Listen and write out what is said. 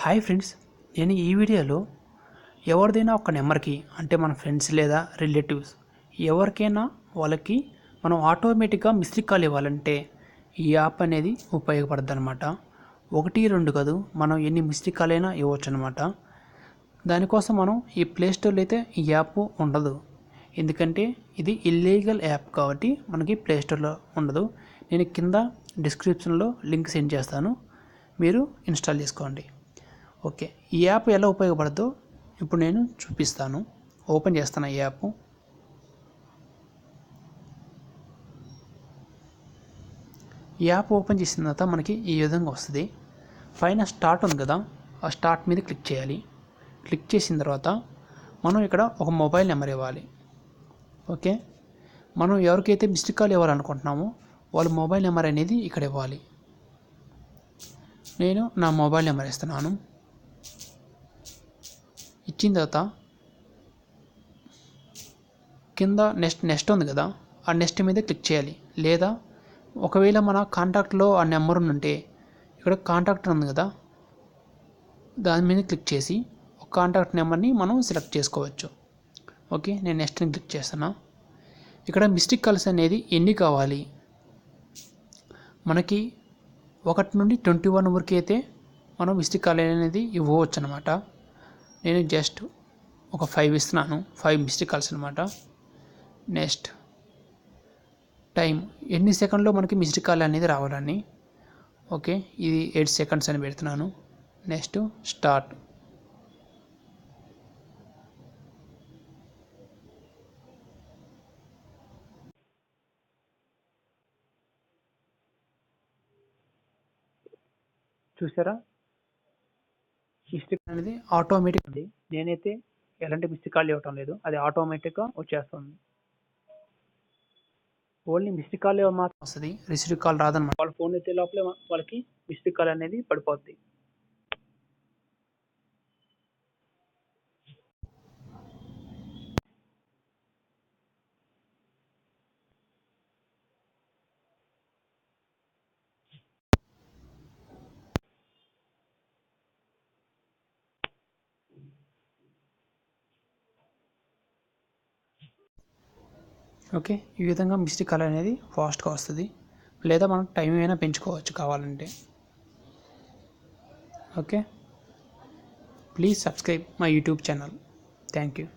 Hi friends, నేను ఈ వీడియోలో ఎవరిదైనా ఒక నెంబర్కి అంటే మన ఫ్రెండ్స్ లేదా రిలేటివ్స్ ఎవరికైనా వాళ్ళకి మనం ఆటోమేటిక్గా మిస్డ్ కాల్ ఇవ్వాలంటే ఈ యాప్ అనేది ఉపయోగపడుతుంది అనమాట. 1-2 కాదు, మనం ఎన్ని మిస్డ్ కాల్ అయినా ఇవ్వచ్చు అనమాట. దానికోసం మనం ఈ ప్లేస్టోర్లో అయితే ఈ యాప్ ఉండదు, ఎందుకంటే ఇది ఇల్లీగల్ యాప్ కాబట్టి మనకి ప్లేస్టోర్లో ఉండదు. నేను కింద డిస్క్రిప్షన్లో లింక్ సెండ్ చేస్తాను, మీరు ఇన్స్టాల్ చేసుకోండి. ఓకే, ఈ యాప్ ఎలా ఉపయోగపడదో ఇప్పుడు నేను చూపిస్తాను. ఓపెన్ చేస్తాను ఈ యాప్. ఈ యాప్ ఓపెన్ చేసిన తర్వాత మనకి ఈ విధంగా వస్తుంది. పైన స్టార్ట్ ఉంది కదా, ఆ స్టార్ట్ మీద క్లిక్ చేయాలి. క్లిక్ చేసిన తర్వాత మనం ఇక్కడ ఒక మొబైల్ నెంబర్ ఇవ్వాలి. ఓకే, మనం ఎవరికైతే మిస్డ్ కాల్ ఇవ్వాలనుకుంటున్నామో వాళ్ళ మొబైల్ నెంబర్ అనేది ఇక్కడ ఇవ్వాలి. నేను నా మొబైల్ నెంబర్ ఇస్తున్నాను. ఇచ్చిన తర్వాత కింద నెక్స్ట్ ఉంది కదా, ఆ నెక్స్ట్ మీద క్లిక్ చేయాలి. లేదా ఒకవేళ మన కాంటాక్ట్లో ఆ నెంబర్ ఉంటే ఇక్కడ కాంటాక్ట్ ఉంది కదా, దాని మీద క్లిక్ చేసి ఒక కాంటాక్ట్ నెంబర్ని మనం సెలెక్ట్ చేసుకోవచ్చు. ఓకే, నేను నెక్స్ట్ని క్లిక్ చేస్తున్నా. ఇక్కడ మిస్డ్ కాల్స్ అనేది ఎన్ని కావాలి, మనకి 1 నుండి 21 వరకు అయితే మనం మిస్డ్ కాల్ అనేది ఇవ్వవచ్చు అనమాట. నేను జస్ట్ ఒక 5 ఇస్తున్నాను, 5 మిస్డ్ కాల్స్ అనమాట. నెక్స్ట్ టైం ఎన్ని సెకండ్లో మనకి మిస్డ్ కాల్ అనేది రావాలని. ఓకే, ఇది 8 సెకండ్స్ అని పెడుతున్నాను. Next start. చూసారా, మిస్డ్ కాల్ అనేది ఆటోమేటిక్ ఉంది. నేనైతే ఎలాంటి మిస్డ్ కాల్ ఇవ్వటం లేదు, అది ఆటోమేటిక్గా వచ్చేస్తుంది. ఓన్లీ మిస్డ్ కాల్ మాత్రం వస్తుంది, రిసీవ్డ్ కాల్ రాదన్నమాట. వాళ్ళ ఫోన్ ఎత్తే లోపలే వాళ్ళకి మిస్డ్ కాల్ అనేది పడిపోద్ది. ఓకే, ఈ విధంగా మిస్డ్ కాల్ అనేది ఫాస్ట్గా వస్తుంది. లేదా మనం టైం అయినా పెంచుకోవచ్చు కావాలంటే. Okay, please subscribe my YouTube channel. Thank you.